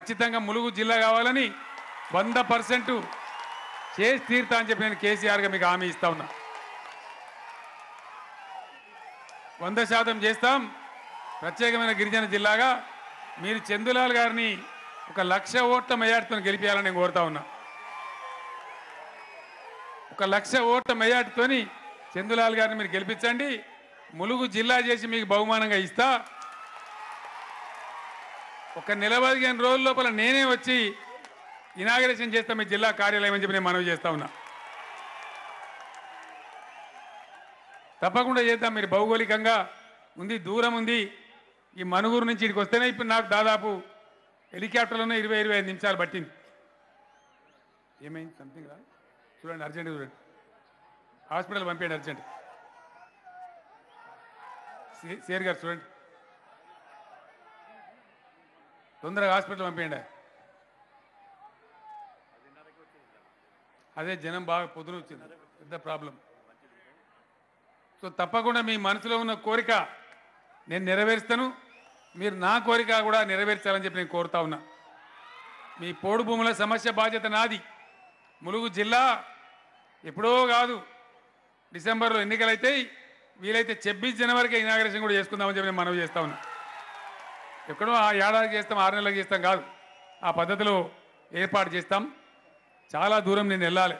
ఖచ్చితంగా ములుగు జిల్లా కావాలని 100% చేసి తీరుతా అని చెప్పి నేను కేసీఆర్గా మీకు హామీ ఇస్తా ఉన్నా. 100% చేస్తాం. ప్రత్యేకమైన గిరిజన జిల్లాగా మీరు చందులాల్ గారిని 1,00,000 ఓట్ల మెజార్టీతో గెలిపించాలని నేను కోరుతా ఉన్నా. 1,00,000 ఓట్ల మెజార్టీతోని చందులాల్ గారిని మీరు గెలిపించండి. ములుగు జిల్లా చేసి మీకు బహుమానంగా ఇస్తా. ఒక నెల 15 రోజుల లోపల నేనే వచ్చి ఇనాగరేషన్ చేస్తా మీ జిల్లా కార్యాలయం అని చెప్పి నేను మనవి చేస్తా ఉన్నా. తప్పకుండా చేద్దాం. మీరు భౌగోళికంగా ఉంది, దూరం ఉంది. ఈ మనుగురు నుంచి ఇక్కడికి వస్తేనే ఇప్పుడు నాకు దాదాపు హెలికాప్టర్లోనే 20-25 నిమిషాలు పట్టింది. ఏమైంది? సంథింగ్ రా చూడండి, అర్జెంట్ చూడండి, హాస్పిటల్ పంపేయండి అర్జెంట్. సేర్ గారు చూడండి, తొందరగా హాస్పిటల్ పంపేయండి. అదే జనం బాగా పొద్దున వచ్చింది, పెద్ద ప్రాబ్లం. సో తప్పకుండా మీ మనసులో ఉన్న కోరిక నేను నెరవేరుస్తాను. మీరు నా కోరిక కూడా నెరవేర్చాలని చెప్పి నేను కోరుతా ఉన్నా. మీ పోడు భూముల సమస్య బాధ్యత నాది. ములుగు జిల్లా ఎప్పుడో కాదు, డిసెంబర్లో ఎన్నికలు అవుతాయి. వీలైతే 26 జనవరికి ఇనాగరేషన్ కూడా చేసుకుందామని చెప్పి నేను మనవి చేస్తా ఉన్నా. ఎక్కడో ఆ ఏడాదికి చేస్తాం, 6 నెలలకు చేస్తాం కాదు, ఆ పద్ధతిలో ఏర్పాటు చేస్తాం. చాలా దూరం నేను వెళ్ళాలి.